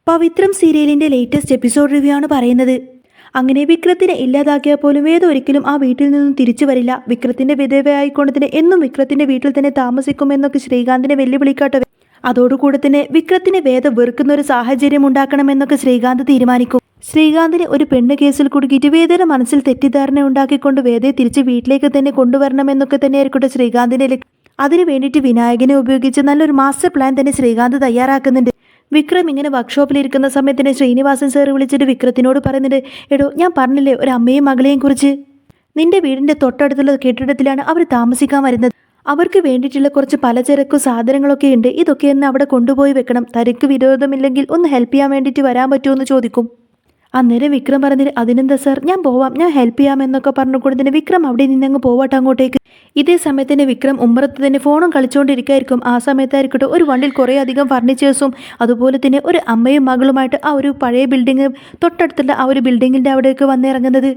പവിത്രം സീരിയലിന്റെ latest episode review ആണ് പറയുന്നത്. അങ്ങനെ വിക്രത്തിനെ ഇല്ലാതാക്കിയാൽ പോലും വേദ ഒരിക്കലും ആ വീട്ടിൽ നിന്നും തിരിച്ചു വരില്ല. വിക്രത്തിന്റെ വിധവയായിക്കൊണ്ട് തന്നെ എന്നും വിക്രത്തിന്റെ വീട്ടിൽ തന്നെ താമസിക്കുമെന്നൊക്കെ ശ്രീകാന്തിനെ വെല്ലുവിളിക്കാട്ടെ. അതോടുകൂടെ തന്നെ വിക്രത്തിനെ വേദ വെറുക്കുന്ന ഒരു സാഹചര്യം ഉണ്ടാക്കണമെന്നൊക്കെ ശ്രീകാന്ത് തീരുമാനിക്കും. ശ്രീകാന്തിനെ ഒരു പെണ്ണ് കേസിൽ കുടുക്കിയിട്ട് വേദയുടെ മനസ്സിൽ തെറ്റിദ്ധാരണ ഉണ്ടാക്കിക്കൊണ്ട് വേദയെ തിരിച്ച് വീട്ടിലേക്ക് തന്നെ കൊണ്ടുവരണമെന്നൊക്കെ തന്നെയായിരിക്കട്ടെ ശ്രീകാന്തിന്റെ ലക്ഷ്യം. അതിനു വേണ്ടിയിട്ട് വിനായകനെ ഉപയോഗിച്ച് നല്ലൊരു മാസ്റ്റർ പ്ലാൻ തന്നെ ശ്രീകാന്ത് തയ്യാറാക്കുന്നുണ്ട്. വിക്രം ഇങ്ങനെ വർക്ക്ഷോപ്പിലിരിക്കുന്ന സമയത്തിന് ശ്രീനിവാസൻ സാർ വിളിച്ചിട്ട് വിക്രത്തിനോട് പറയുന്നുണ്ട്, എടോ ഞാൻ പറഞ്ഞില്ലേ ഒരു അമ്മയും മകളെയും കുറിച്ച്, നിന്റെ വീടിന്റെ തൊട്ടടുത്തുള്ള കെട്ടിടത്തിലാണ് അവർ താമസിക്കാൻ വരുന്നത്. അവർക്ക് വേണ്ടിയിട്ടുള്ള കുറച്ച് പലചരക്കു സാധനങ്ങളൊക്കെ ഉണ്ട്. ഇതൊക്കെ ഒന്ന് അവിടെ കൊണ്ടുപോയി വെക്കണം. തനിക്ക് വിരോധമില്ലെങ്കിൽ ഒന്ന് ഹെൽപ്പ് ചെയ്യാൻ വേണ്ടിയിട്ട് വരാൻ പറ്റുമോ എന്ന് ചോദിക്കും. അന്നേരം വിക്രം പറഞ്ഞിട്ട് അതിനെന്താ സാർ, ഞാൻ പോവാം, ഞാൻ ഹെൽപ്പ് ചെയ്യാമെന്നൊക്കെ പറഞ്ഞുകൊണ്ട് തന്നെ വിക്രം അവിടെ നിന്നങ്ങ് പോവാട്ടെ അങ്ങോട്ടേക്ക്. ഇതേ സമയത്ത് തന്നെ വിക്രം ഉമ്മറത്ത് തന്നെ ഫോണും കളിച്ചുകൊണ്ടിരിക്കുകയായിരിക്കും. ആ സമയത്തായിരിക്കട്ടെ ഒരു വണ്ടിയിൽ കുറേ അധികം ഫർണിച്ചേഴ്സും അതുപോലെ തന്നെ ഒരു അമ്മയും മകളുമായിട്ട് ആ ഒരു പഴയ ബിൽഡിങ് തൊട്ടടുത്തുള്ള ആ ഒരു ബിൽഡിങ്ങിൻ്റെ അവിടേക്ക് വന്നിറങ്ങുന്നത്.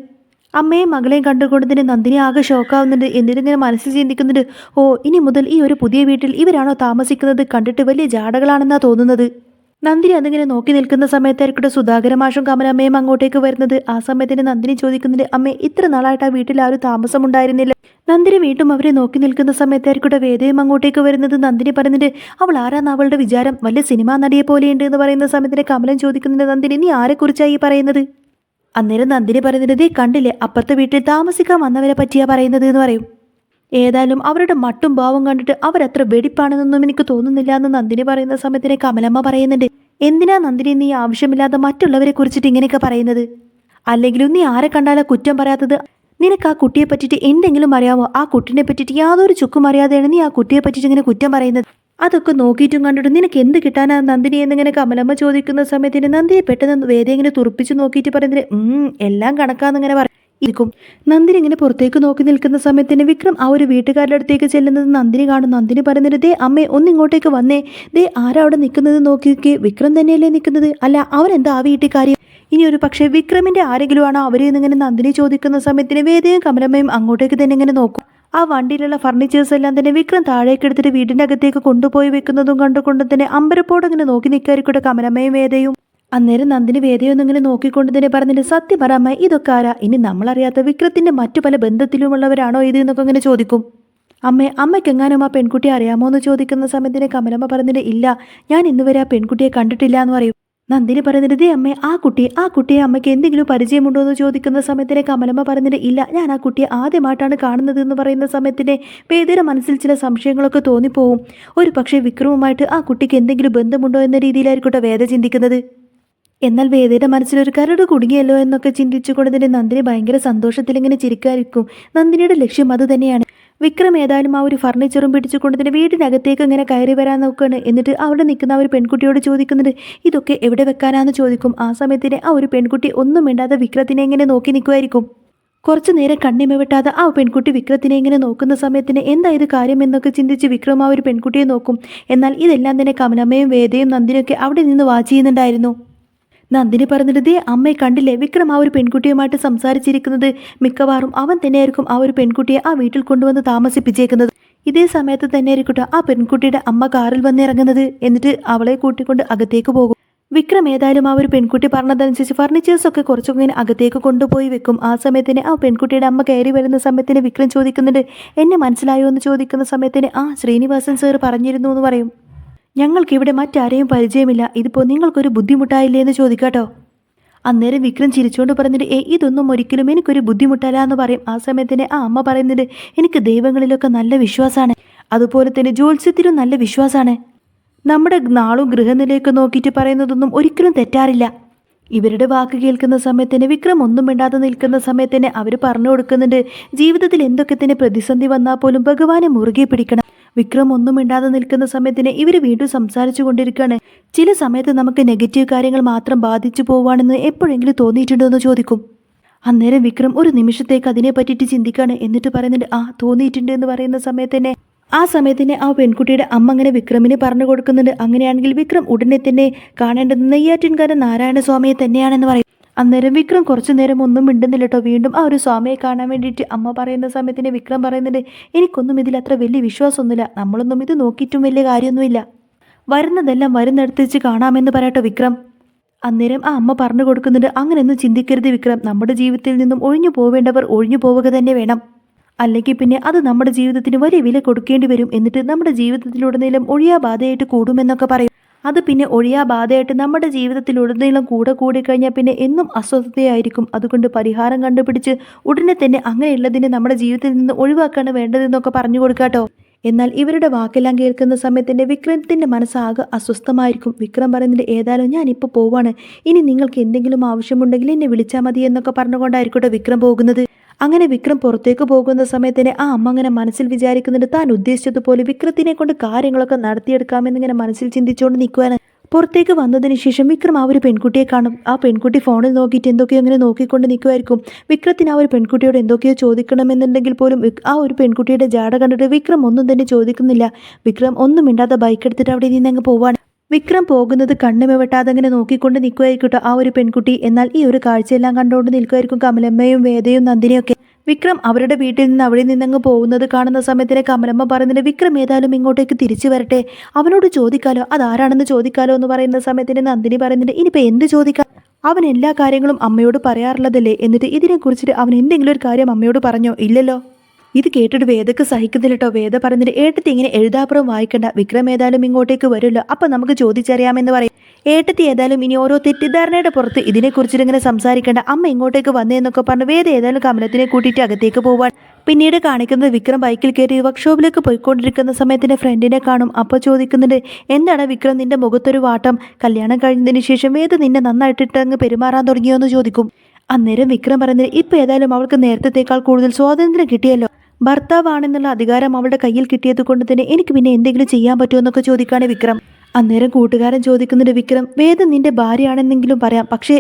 അമ്മയും മകളെയും കണ്ടുകൊണ്ട് തന്നെ നന്ദിനി ആകെ ഷോക്കാവുന്നുണ്ട്. എന്നിട്ടിങ്ങനെ മനസ്സിൽ ചിന്തിക്കുന്നുണ്ട്, ഓ ഇനി മുതൽ ഈ ഒരു പുതിയ വീട്ടിൽ ഇവരാണോ താമസിക്കുന്നത്, കണ്ടിട്ട് വലിയ ജാടകളാണെന്നാണ് തോന്നുന്നത്. നന്ദിനി അതിങ്ങനെ നോക്കി നിൽക്കുന്ന സമയത്തായിരിക്കട്ടെ സുധാകര മാഷും കമലമ്മയും അങ്ങോട്ടേക്ക് വരുന്നത്. ആ സമയത്തിന് നന്ദിനി ചോദിക്കുന്നുണ്ട്, അമ്മേ ഇത്ര നാളായിട്ട് ആ വീട്ടിൽ ആ ഒരു താമസമുണ്ടായിരുന്നില്ല. നന്ദിനി വീണ്ടും അവരെ നോക്കി നിൽക്കുന്ന സമയത്തായിരിക്കട്ടെ വേദയും അങ്ങോട്ടേക്ക് വരുന്നത്. നന്ദിനി പറയുന്നുണ്ട്, അവൾ ആരാന്ന് അവളുടെ വിചാരം, വലിയ സിനിമാ നടിയെ പോലെയുണ്ട് എന്ന് പറയുന്ന സമയത്തിന് കമലൻ ചോദിക്കുന്നുണ്ട്, നന്ദിനി നീ ആരെക്കുറിച്ചായി പറയുന്നത്? അന്നേരം നന്ദിനി പറയുന്നത്, ദേ കണ്ടില്ലേ അപ്പുറത്തെ വീട്ടിൽ താമസിക്കാൻ വന്നവരെ പറ്റിയാ പറയുന്നത് എന്ന് പറയും. ഏതായാലും അവരുടെ മട്ടും ഭാവം കണ്ടിട്ട് അവരത്ര വെടിപ്പാണെന്നൊന്നും എനിക്ക് തോന്നുന്നില്ല എന്ന് നന്ദിനി പറയുന്ന സമയത്തിന് കമലമ്മ പറയുന്നുണ്ട്, എന്തിനാ നന്ദിനി നീ ആവശ്യമില്ലാതെ മറ്റുള്ളവരെ കുറിച്ചിട്ട് ഇങ്ങനെയൊക്കെ പറയുന്നത്? അല്ലെങ്കിലും നീ ആരെ കണ്ടാലാ കുറ്റം പറയാത്തത്? നിനക്ക് ആ കുട്ടിയെ പറ്റിയിട്ട് എന്തെങ്കിലും അറിയാമോ? ആ കുട്ടിനെ പറ്റിയിട്ട് യാതൊരു ചുക്കും അറിയാതെയാണ് നീ ആ കുട്ടിയെ പറ്റിയിട്ട് ഇങ്ങനെ കുറ്റം പറയുന്നത്. അതൊക്കെ നോക്കിയിട്ടും കണ്ടിട്ട് നിനക്ക് എന്ത് കിട്ടാനാ നന്ദിനി എന്നിങ്ങനെ കമലമ്മ ചോദിക്കുന്ന സമയത്തിന് നന്ദിയെ പെട്ടെന്ന് വേദ ഇങ്ങനെ തുറപ്പിച്ച് നോക്കിയിട്ട് പറയുന്നത്, എല്ലാം കണക്കാന്നിങ്ങനെ ഇരിക്കും. നന്ദിനി ഇങ്ങനെ പുറത്തേക്ക് നോക്കി നിൽക്കുന്ന സമയത്തിന് വിക്രം ആ ഒരു വീട്ടുകാരുടെ അടുത്തേക്ക് ചെല്ലുന്നത് നന്ദിനി കാണും. നന്ദിനി പറയുന്നത്, ദേ അമ്മേ ഒന്നിങ്ങോട്ടേക്ക് വന്നേ, ദേ ആരാ അവിടെ നിൽക്കുന്നത് നോക്കിയൊക്കെ, വിക്രം തന്നെയല്ലേ നിൽക്കുന്നത്, അല്ല അവരെന്താ ആ വീട്ടിൽ കാര്യം? ഇനി ഒരു പക്ഷേ വിക്രമിന്റെ ആരെങ്കിലും ആണോ അവരെ എന്നിങ്ങനെ നന്ദിനി ചോദിക്കുന്ന സമയത്തിന് വേദയും കമലമ്മയും അങ്ങോട്ടേക്ക് തന്നെ ഇങ്ങനെ നോക്കും. ആ വണ്ടിയിലുള്ള ഫർണിച്ചേഴ്സ് എല്ലാം തന്നെ വിക്രം താഴേക്ക് എടുത്തിട്ട് വീടിന്റെ അകത്തേക്ക് കൊണ്ടുപോയി വെക്കുന്നതും കണ്ടുകൊണ്ട് തന്നെ അമ്പരപ്പോടെ ഇങ്ങനെ നോക്കി നിൽക്കായിരിക്കട്ടെ കമലമ്മയും വേദയും. അന്നേരം നന്ദിനി വേദയൊന്നിങ്ങനെ നോക്കിക്കൊണ്ട് തന്നെ പറഞ്ഞിട്ട്, സത്യം പറ അമ്മ ഇതൊക്കെ ആരാ? ഇനി നമ്മളറിയാത്ത വിക്രത്തിന്റെ മറ്റു പല ബന്ധത്തിലുമുള്ളവരാണോ ഇത് എന്നൊക്കെ ഇങ്ങനെ ചോദിക്കും. അമ്മയ്ക്കെങ്ങാനും ആ പെൺകുട്ടിയെ അറിയാമോ എന്ന് ചോദിക്കുന്ന സമയത്തിന് കമലമ്മ പറഞ്ഞിട്ട്, ഇല്ല ഞാൻ ഇന്നുവരെ ആ പെൺകുട്ടിയെ കണ്ടിട്ടില്ല എന്ന് പറയും. നന്ദിനി പറയുന്നത്, ദേ അമ്മേ ആ കുട്ടിയെ അമ്മയ്ക്ക് എന്തെങ്കിലും പരിചയമുണ്ടോ എന്ന് ചോദിക്കുന്ന സമയത്തിന് കമലമ്മ പറഞ്ഞിട്ട്, ഇല്ല ഞാൻ ആ കുട്ടിയെ ആദ്യമായിട്ടാണ് കാണുന്നത് എന്ന് പറയുന്ന സമയത്തിന് വേദയുടെ മനസ്സിൽ ചില സംശയങ്ങളൊക്കെ തോന്നിപ്പോവും. ഒരു പക്ഷേ വിക്രമുമായിട്ട് ആ കുട്ടിക്ക് എന്തെങ്കിലും ബന്ധമുണ്ടോ എന്ന രീതിയിലായിരിക്കട്ടെ വേദ ചിന്തിക്കുന്നത്. എന്നാൽ വേദയുടെ മനസ്സിലൊരു കരട് കുടുങ്ങിയല്ലോ എന്നൊക്കെ ചിന്തിച്ചുകൊണ്ട് തന്നെ നന്ദിനി ഭയങ്കര സന്തോഷത്തിലിങ്ങനെ ചിരിക്കാതിരിക്കും. നന്ദിനിയുടെ ലക്ഷ്യം അത് തന്നെയാണ്. വിക്രം ഏതായാലും ആ ഒരു ഫർണിച്ചറും പിടിച്ചുകൊണ്ട് തന്നെ വീടിനകത്തേക്ക് ഇങ്ങനെ കയറി വരാൻ നോക്കുകയാണ്. എന്നിട്ട് അവിടെ നിൽക്കുന്ന ആ ഒരു പെൺകുട്ടിയോട് ചോദിക്കുന്നുണ്ട്, ഇതൊക്കെ എവിടെ വെക്കാനാന്ന് ചോദിക്കും. ആ സമയത്തിന് ആ ഒരു പെൺകുട്ടി ഒന്നും മിണ്ടാതെ വിക്രത്തിനെ ഇങ്ങനെ നോക്കി നിൽക്കുമായിരിക്കും. കുറച്ചു നേരം കണ്ണിമ വെട്ടാതെ ആ പെൺകുട്ടി വിക്രത്തിനെ ഇങ്ങനെ നോക്കുന്ന സമയത്തിന് എന്താ ഇത് കാര്യം എന്നൊക്കെ ചിന്തിച്ച് വിക്രം ആ ഒരു പെൺകുട്ടിയെ നോക്കും. എന്നാൽ ഇതെല്ലാം തന്നെ കമലമ്മയും വേദയും നന്ദിനിയൊക്കെ അവിടെ നിന്ന് വാച്ച് ചെയ്യുന്നുണ്ടായിരുന്നു. നന്ദിനി പറഞ്ഞിട്ട്, ദേ അമ്മയെ കണ്ടില്ലേ വിക്രം ആ ഒരു പെൺകുട്ടിയുമായിട്ട് സംസാരിച്ചിരിക്കുന്നത്, മിക്കവാറും അവൻ തന്നെയായിരിക്കും ആ ഒരു പെൺകുട്ടിയെ ആ വീട്ടിൽ കൊണ്ടുവന്ന് താമസിപ്പിച്ചേക്കുന്നത്. ഇതേ സമയത്ത് തന്നെ ആയിരിക്കട്ടെ ആ പെൺകുട്ടിയുടെ അമ്മ കാറിൽ വന്നിറങ്ങുന്നത്. എന്നിട്ട് അവളെ കൂട്ടിക്കൊണ്ട് അകത്തേക്ക് പോകും. വിക്രം ഏതായാലും ആ ഒരു പെൺകുട്ടി പറഞ്ഞതനുസരിച്ച് ഫർണിച്ചേഴ്സൊക്കെ കുറച്ചൊക്കെ ഇങ്ങനെ അകത്തേക്ക് കൊണ്ടുപോയി വെക്കും. ആ സമയത്തിന് ആ പെൺകുട്ടിയുടെ അമ്മ കയറി വരുന്ന സമയത്തിന് വിക്രം ചോദിക്കുന്നുണ്ട്, എന്നെ മനസ്സിലായോ എന്ന് ചോദിക്കുന്ന സമയത്തിന്, ആ ശ്രീനിവാസൻ സാർ പറഞ്ഞിരുന്നു എന്ന് പറയും. ഞങ്ങൾക്കിവിടെ മറ്റാരെയും പരിചയമില്ല, ഇതിപ്പോൾ നിങ്ങൾക്കൊരു ബുദ്ധിമുട്ടായില്ലേ എന്ന് ചോദിക്കാട്ടോ. അന്നേരം വിക്രം ചിരിച്ചുകൊണ്ട് പറഞ്ഞിട്ട്, ഇതൊന്നും ഒരിക്കലും എനിക്കൊരു ബുദ്ധിമുട്ടല്ല എന്ന് പറയും. ആ സമയത്തിന് ആ അമ്മ പറയുന്നുണ്ട്, എനിക്ക് ദൈവങ്ങളിലൊക്കെ നല്ല വിശ്വാസമാണ്, അതുപോലെ തന്നെ ജ്യോത്സ്യത്തിലും നല്ല വിശ്വാസമാണ്. നമ്മുടെ നാളും ഗൃഹനിലയൊക്കെ നോക്കിയിട്ട് പറയുന്നതൊന്നും ഒരിക്കലും തെറ്റാറില്ല. ഇവരുടെ വാക്ക് കേൾക്കുന്ന സമയത്തിന് വിക്രം ഒന്നും മിണ്ടാതെ നിൽക്കുന്ന സമയത്തിന് അവർ പറഞ്ഞു കൊടുക്കുന്നുണ്ട്, ജീവിതത്തിൽ എന്തൊക്കെ തന്നെ പ്രതിസന്ധി വന്നാൽ പോലും ഭഗവാനെ മുറുകെ പിടിക്കണം. വിക്രം ഒന്നും മിണ്ടാതെ നിൽക്കുന്ന സമയത്തിന് ഇവർ വീണ്ടും സംസാരിച്ചു കൊണ്ടിരിക്കുകയാണ്. ചില സമയത്ത് നമുക്ക് നെഗറ്റീവ് കാര്യങ്ങൾ മാത്രം ബാധിച്ചു പോവാണെന്ന് എപ്പോഴെങ്കിലും തോന്നിയിട്ടുണ്ടോ എന്ന് ചോദിക്കും. അന്നേരം വിക്രം ഒരു നിമിഷത്തേക്ക് അതിനെ പറ്റിയിട്ട് ചിന്തിക്കുകയാണ്. എന്നിട്ട് പറയുന്നുണ്ട്, ആ തോന്നിയിട്ടുണ്ട് എന്ന് പറയുന്ന സമയത്തന്നെ ആ സമയത്തിന് ആ പെൺകുട്ടിയുടെ അമ്മ അങ്ങനെ വിക്രമിന് പറഞ്ഞു കൊടുക്കുന്നുണ്ട്, അങ്ങനെയാണെങ്കിൽ വിക്രം ഉടനെ തന്നെ കാണേണ്ടത് നെയ്യാറ്റിൻകര നാരായണസ്വാമിയെ തന്നെയാണെന്ന് പറയും. അന്നേരം വിക്രം കുറച്ചു നേരം ഒന്നും മിണ്ടുന്നില്ല കേട്ടോ. വീണ്ടും ആ ഒരു സ്വാമിയെ കാണാൻ വേണ്ടിയിട്ട് അമ്മ പറയുന്ന സമയത്തിന് വിക്രം പറയുന്നുണ്ട്, എനിക്കൊന്നും ഇതിൽ അത്ര വലിയ വിശ്വാസമൊന്നുമില്ല, നമ്മളൊന്നും ഇത് നോക്കിയിട്ടും വലിയ കാര്യമൊന്നുമില്ല, വരുന്നതെല്ലാം വരുന്നിടത്ത് വെച്ച് കാണാമെന്ന് പറയട്ടോ വിക്രം. അന്നേരം ആ അമ്മ പറഞ്ഞു കൊടുക്കുന്നുണ്ട്, അങ്ങനെയൊന്നും ചിന്തിക്കരുത് വിക്രം, നമ്മുടെ ജീവിതത്തിൽ നിന്നും ഒഴിഞ്ഞു പോവേണ്ടവർ ഒഴിഞ്ഞു പോവുക തന്നെ വേണം. അല്ലെങ്കിൽ പിന്നെ അത് നമ്മുടെ ജീവിതത്തിന് വലിയ വില കൊടുക്കേണ്ടി വരും. എന്നിട്ട് നമ്മുടെ ജീവിതത്തിലുടനീളം ഒഴിയാ ബാധയായിട്ട് കൂടുമെന്നൊക്കെ പറയും. അത് പിന്നെ ഒഴിയാ ബാധയായിട്ട് നമ്മുടെ ജീവിതത്തിലുടനീളം കൂടെ കൂടിക്കഴിഞ്ഞാൽ പിന്നെ എന്നും അസ്വസ്ഥതയായിരിക്കും. അതുകൊണ്ട് പരിഹാരം കണ്ടുപിടിച്ച് ഉടനെ തന്നെ അങ്ങനെയുള്ളതിനെ നമ്മുടെ ജീവിതത്തിൽ നിന്ന് ഒഴിവാക്കാണ് വേണ്ടതെന്നൊക്കെ പറഞ്ഞു കൊടുക്കാട്ടോ. എന്നാൽ ഇവരുടെ വാക്കെല്ലാം കേൾക്കുന്ന സമയത്തിൻ്റെ വിക്രത്തിൻ്റെ മനസ്സാകെ അസ്വസ്ഥമായിരിക്കും. വിക്രം പറയുന്നത്, ഏതായാലും ഞാനിപ്പോൾ പോവാണ്, ഇനി നിങ്ങൾക്ക് എന്തെങ്കിലും ആവശ്യമുണ്ടെങ്കിൽ എന്നെ വിളിച്ചാൽ മതി എന്നൊക്കെ പറഞ്ഞുകൊണ്ടായിരിക്കട്ടെ വിക്രം പോകുന്നത്. അങ്ങനെ വിക്രം പുറത്തേക്ക് പോകുന്ന സമയത്തിന് ആ അമ്മ അങ്ങനെ മനസ്സിൽ വിചാരിക്കുന്നുണ്ട്, താൻ ഉദ്ദേശിച്ചതുപോലെ വിക്രത്തിനെ കൊണ്ട് കാര്യങ്ങളൊക്കെ നടത്തിയെടുക്കാമെന്നിങ്ങനെ മനസ്സിൽ ചിന്തിച്ചുകൊണ്ട് നിൽക്കുവാണ്. പുറത്തേക്ക് വന്നതിന് ശേഷം വിക്രം ആ ഒരു പെൺകുട്ടിയെ കാണും. ആ പെൺകുട്ടി ഫോണിൽ നോക്കിയിട്ട് എന്തൊക്കെയോ അങ്ങനെ നോക്കിക്കൊണ്ട് നിൽക്കുമായിരിക്കും. വിക്രത്തിന് ആ ഒരു പെൺകുട്ടിയോട് എന്തൊക്കെയോ ചോദിക്കണമെന്നുണ്ടെങ്കിൽ പോലും ആ ഒരു പെൺകുട്ടിയുടെ ജാട കണ്ടിട്ട് വിക്രം ഒന്നും തന്നെ ചോദിക്കുന്നില്ല. വിക്രം ഒന്നും മിണ്ടാതെ ബൈക്ക് എടുത്തിട്ട് അവിടെ നിന്ന് അങ്ങ് പോവാണ്. വിക്രം പോകുന്നത് കണ്ണുമ വെട്ടാതെ അങ്ങനെ നോക്കിക്കൊണ്ട് നിൽക്കുമായിരിക്കട്ടോ ആ ഒരു പെൺകുട്ടി. എന്നാൽ ഈ ഒരു കാഴ്ചയെല്ലാം കണ്ടുകൊണ്ട് നിൽക്കുമായിരിക്കും കമലമ്മയും വേദയും നന്ദിനിയൊക്കെ. വിക്രം അവരുടെ വീട്ടിൽ നിന്ന് അവിടെ നിന്നങ്ങ് പോകുന്നത് കാണുന്ന സമയത്തിന് കമലമ്മ പറയുന്നത്, വിക്രം ഏതായാലും ഇങ്ങോട്ടേക്ക് തിരിച്ചു വരട്ടെ, അവനോട് ചോദിക്കാലോ, അതാരാണെന്ന് ചോദിക്കാലോ എന്ന് പറയുന്ന സമയത്തിന് നന്ദിനി പറയുന്നുണ്ട്, ഇനിയിപ്പോൾ എന്ത് ചോദിക്കാം, അവൻ എല്ലാ കാര്യങ്ങളും അമ്മയോട് പറയാറുള്ളതല്ലേ, എന്നിട്ട് ഇതിനെക്കുറിച്ചിട്ട് അവൻ എന്തെങ്കിലും ഒരു കാര്യം അമ്മയോട് പറഞ്ഞോ? ഇല്ലല്ലോ. ഇത് കേട്ടിട്ട് വേദക്ക് സഹിക്കുന്നില്ല കേട്ടോ. വേദ പറഞ്ഞിട്ട്, ഏട്ടത്തി ഇങ്ങനെ എഴുതാപ്പുറം വായിക്കണ്ട, വിക്രം ഏതായാലും ഇങ്ങോട്ടേക്ക് വരുമല്ലോ, അപ്പം നമുക്ക് ചോദിച്ചറിയാമെന്ന് പറയും. ഏട്ടത്തി ഏതായാലും ഇനി ഓരോ തെറ്റിദ്ധാരണയുടെ പുറത്ത് ഇതിനെക്കുറിച്ചിട്ട് ഇങ്ങനെ സംസാരിക്കേണ്ട, അമ്മ ഇങ്ങോട്ടേക്ക് വന്നേന്നൊക്കെ പറഞ്ഞ് വേദ ഏതായാലും കമലത്തിനെ കൂട്ടിയിട്ട് അകത്തേക്ക് പോവാൻ. പിന്നീട് കാണിക്കുന്നത് വിക്രം ബൈക്കിൽ കയറി വർക്ക്ഷോപ്പിലേക്ക് പോയിക്കൊണ്ടിരിക്കുന്ന സമയത്തിൻ്റെ ഫ്രണ്ടിനെ കാണും. അപ്പോൾ ചോദിക്കുന്നുണ്ട്, എന്താണ് വിക്രം നിന്റെ മുഖത്തൊരു വാട്ടം, കല്യാണം കഴിഞ്ഞതിന് ശേഷം വേദ നിന്നെ നന്നായിട്ടിട്ട് അങ്ങ് പെരുമാറാൻ തുടങ്ങിയോ എന്ന് ചോദിക്കും. അന്നേരം വിക്രം പറയുന്നത്, ഇപ്പം ഏതായാലും അവൾക്ക് നേരത്തേക്കാൾ കൂടുതൽ സ്വാതന്ത്ര്യം കിട്ടിയല്ലോ, ഭർത്താവാണെന്നുള്ള അധികാരം അവളുടെ കയ്യിൽ കിട്ടിയത് കൊണ്ട് തന്നെ എനിക്ക് പിന്നെ എന്തെങ്കിലും ചെയ്യാൻ പറ്റുമോ എന്നൊക്കെ ചോദിക്കുകയാണ് വിക്രം. അന്നേരം കൂട്ടുകാരൻ ചോദിക്കുന്നുണ്ട്, വിക്രം വേദ നിന്റെ ഭാര്യയാണെന്നെങ്കിലും പറയാം, പക്ഷേ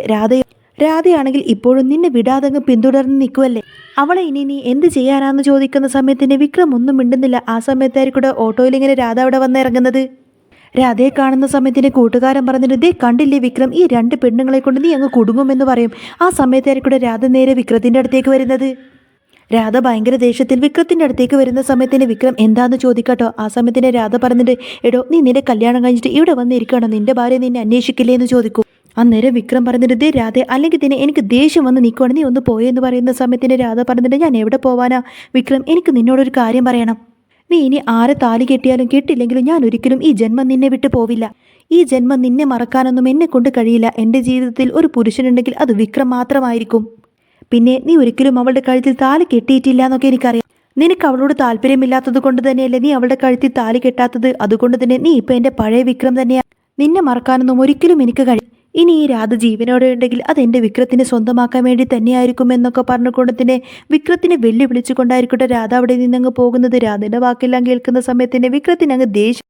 രാധയാണെങ്കിൽ ഇപ്പോഴും നിന്നെ വിടാതങ്ങ് പിന്തുടർന്ന് നിൽക്കുമല്ലേ, അവളെ ഇനി നീ എന്ത് ചെയ്യാനാന്ന് ചോദിക്കുന്ന സമയത്തിന് വിക്രം ഒന്നും മിണ്ടുന്നില്ല. ആ സമയത്തായിരിക്കും ഓട്ടോയിൽ ഇങ്ങനെ രാധ അവിടെ വന്ന് ഇറങ്ങുന്നത്. രാധയെ കാണുന്ന സമയത്തിന് കൂട്ടുകാരൻ പറഞ്ഞിട്ട്, ദേ കണ്ടില്ലേ വിക്രം, ഈ രണ്ട് പെണ്ണുങ്ങളെ കൊണ്ട് നീ അങ്ങ് കുടുങ്ങുമെന്ന് പറയും. ആ സമയത്തായിരിക്കും രാധ നേരെ വിക്രത്തിൻ്റെ അടുത്തേക്ക് വരുന്നത്. രാധ ഭയങ്കര ദേഷ്യത്തിൽ വിക്രത്തിൻ്റെ അടുത്തേക്ക് വരുന്ന സമയത്തിന് വിക്രം എന്താന്ന് ചോദിക്കട്ടോ. ആ സമയത്തിന് രാധ പറഞ്ഞിട്ട്, എടോ നീ നിന്റെ കല്യാണം കഴിഞ്ഞിട്ട് ഇവിടെ വന്നിരിക്കണോ, നിന്റെ ഭാര്യ നിന്നെ അന്വേഷിക്കില്ലേ എന്ന് ചോദിക്കും. അന്നേരം വിക്രം പറഞ്ഞിട്ട്, ദേ രാധ, അല്ലെങ്കിൽ തന്നെ എനിക്ക് ദേഷ്യം വന്ന് നിൽക്കുവാണ്, നീ ഒന്ന് പോയെന്ന് പറയുന്ന സമയത്തിന് രാധ പറഞ്ഞിട്ട്, ഞാൻ എവിടെ പോവാനാ വിക്രം, എനിക്ക് നിന്നോടൊരു കാര്യം പറയണം. നീ ഇനി ആരെ താലി കെട്ടിയാലും കെട്ടില്ലെങ്കിലും ഞാൻ ഒരിക്കലും ഈ ജന്മം നിന്നെ വിട്ടു പോവില്ല. ഈ ജന്മം നിന്നെ മറക്കാനൊന്നും എന്നെ കൊണ്ട് കഴിയില്ല. എൻ്റെ ജീവിതത്തിൽ ഒരു പുരുഷനുണ്ടെങ്കിൽ അത് വിക്രം മാത്രമായിരിക്കും. പിന്നെ നീ ഒരിക്കലും അവളുടെ കഴുത്തിൽ താലി കെട്ടിയിട്ടില്ല എന്നൊക്കെ എനിക്കറിയാം. നിനക്ക് അവളോട് താല്പര്യമില്ലാത്തത് കൊണ്ട് തന്നെയല്ലേ നീ അവളുടെ കഴുത്തിൽ താലി കെട്ടാത്തത്. അതുകൊണ്ട് തന്നെ നീ ഇപ്പം എൻ്റെ പഴയ വിക്രം തന്നെയാണ്. നിന്നെ മറക്കാനൊന്നും ഒരിക്കലും എനിക്ക് കഴിയും. ഇനി ഈ രാധ ജീവനോടെ ഉണ്ടെങ്കിൽ അതെൻ്റെ വിക്രത്തിനെ സ്വന്തമാക്കാൻ വേണ്ടി തന്നെയായിരിക്കും എന്നൊക്കെ പറഞ്ഞുകൊണ്ട് തന്നെ വിക്രത്തിനെ വെല്ലുവിളിച്ചുകൊണ്ടായിരിക്കട്ടെ രാധ അവിടെ നിന്നങ്ങ് പോകുന്നത്. രാധയുടെ വാക്കെല്ലാം കേൾക്കുന്ന സമയത്തിന് വിക്രത്തിന് അങ്ങ് ദേഷ്യം